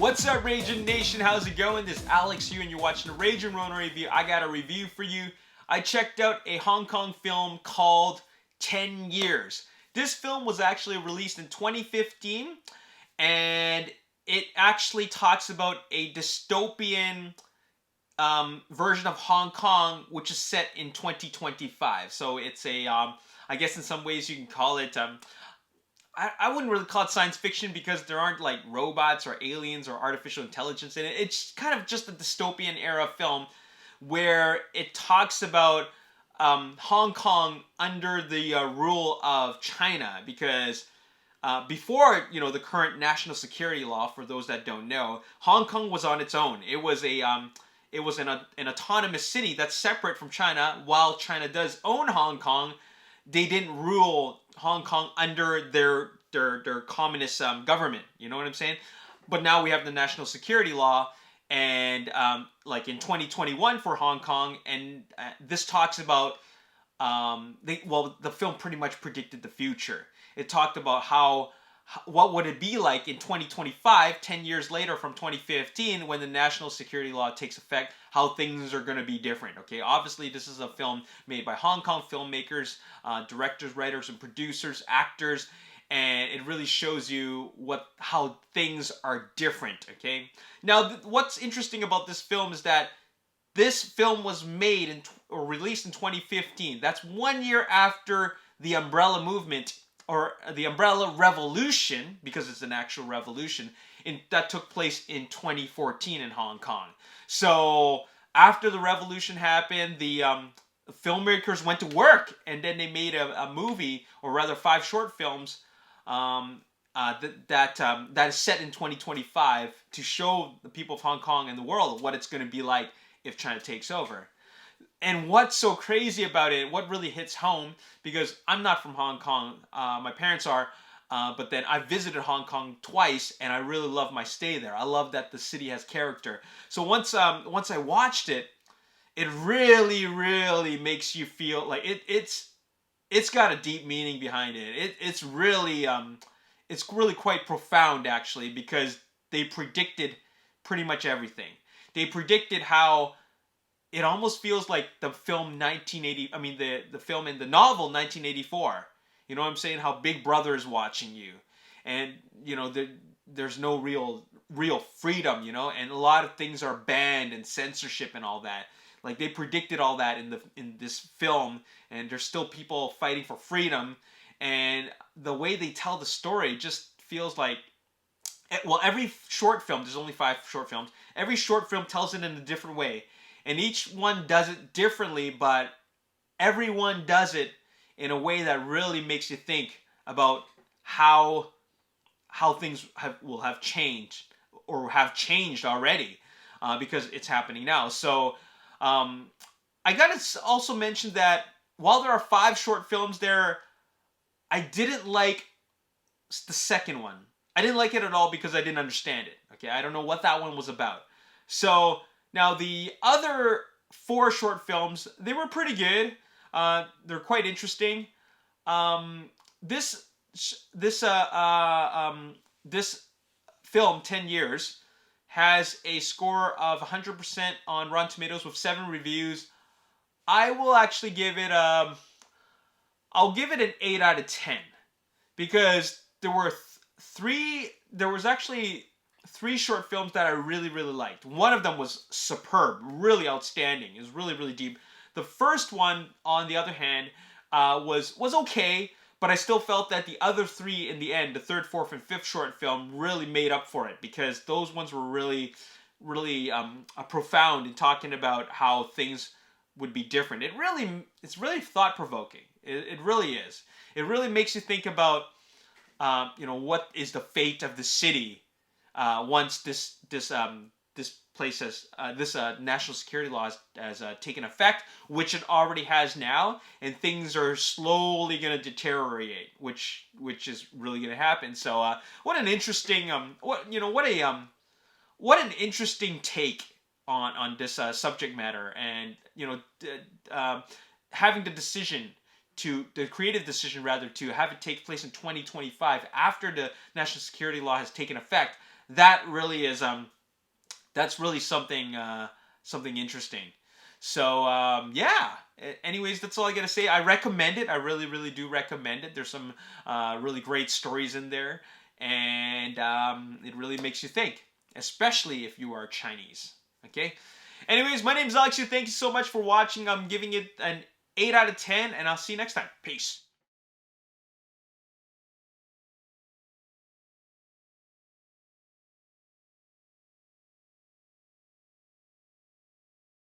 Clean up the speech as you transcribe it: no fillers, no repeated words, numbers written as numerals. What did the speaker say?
What's up, Ragin Nation? How's it going? This is Alex here, and you're watching a Ragin Ronin review. I got a review for you. I checked out a Hong Kong film called 10 Years. This film was actually released in 2015, and it actually talks about a dystopian version of Hong Kong, which is set in 2025. So it's a, I guess in some ways you can call it, I wouldn't really call it science fiction because there aren't like robots or aliens or artificial intelligence in it. It's kind of just a dystopian era film where it talks about Hong Kong under the rule of China, because before the current national security law, for those that don't know, Hong Kong was on its own. It was an autonomous city that's separate from China. While China does own Hong Kong, they didn't rule Hong Kong under their communist government. You know what I'm saying? But now we have the national security law, and like in 2021 for Hong Kong, and this talks about the film pretty much predicted the future. It talked about what would it be like in 2025, 10 years later from 2015, when the national security law takes effect, how things are going to be different. Okay, obviously this is a film made by Hong Kong filmmakers, directors, writers, and producers, actors, and it really shows you how things are different. Okay, now what's interesting about this film is that this film was made or released in 2015. That's 1 year after the Umbrella Movement, or the Umbrella Revolution, because it's an actual revolution, that took place in 2014 in Hong Kong. So after the revolution happened, the filmmakers went to work, and then they made a movie, or rather 5 short films, that is set in 2025 to show the people of Hong Kong and the world what it's going to be like if China takes over. And what's so crazy about it, what really hits home, because I'm not from Hong Kong, my parents are, but then I visited Hong Kong twice, and I really love my stay there. I love that the city has character. So once I watched it, it really, really makes you feel like it's got a deep meaning behind it. It's really quite profound, actually, because they predicted pretty much everything. They predicted how it almost feels like the film the film in the novel 1984. You know what I'm saying? How Big Brother is watching you, and there's no real freedom, and a lot of things are banned and censorship and all that. Like, they predicted all that in this film, and there's still people fighting for freedom, and the way they tell the story just feels like, well, every short film, there's only 5 short films, every short film tells it in a different way. And each one does it differently, but everyone does it in a way that really makes you think about how things will have changed, or have changed already, because it's happening now. So I gotta also mention that while there are 5 short films there, I didn't like the second one. I didn't like it at all because I didn't understand it. Okay, I don't know what that one was about. So now, the other 4 short films, they were pretty good. They're quite interesting. This film, 10 Years, has a score of 100% on Rotten Tomatoes with 7 reviews. I will actually give it I'll give it an 8 out of 10, because there were actually 3 short films that I really, really liked. One of them was superb, really outstanding. It was really, really deep. The first one, on the other hand, was okay, but I still felt that the other 3 in the end, the 3rd, 4th, and 5th short film, really made up for it, because those ones were really, really profound in talking about how things would be different. It's really thought-provoking. It really is. It really makes you think about, what is the fate of the city once this place has this national security law has taken effect, which it already has now, and things are slowly going to deteriorate, which is really going to happen. So what an interesting what an interesting take on this subject matter, and having the creative decision rather, to have it take place in 2025 after the national security law has taken effect. that really is that's really something something interesting. So yeah. Anyways, that's all I gotta say. I recommend it. I really, really do recommend it. There's some really great stories in there, and it really makes you think, especially if you are Chinese. Okay. Anyways, my name is Alex. Thank you so much for watching. I'm giving it an 8 out of 10, and I'll see you next time. Peace.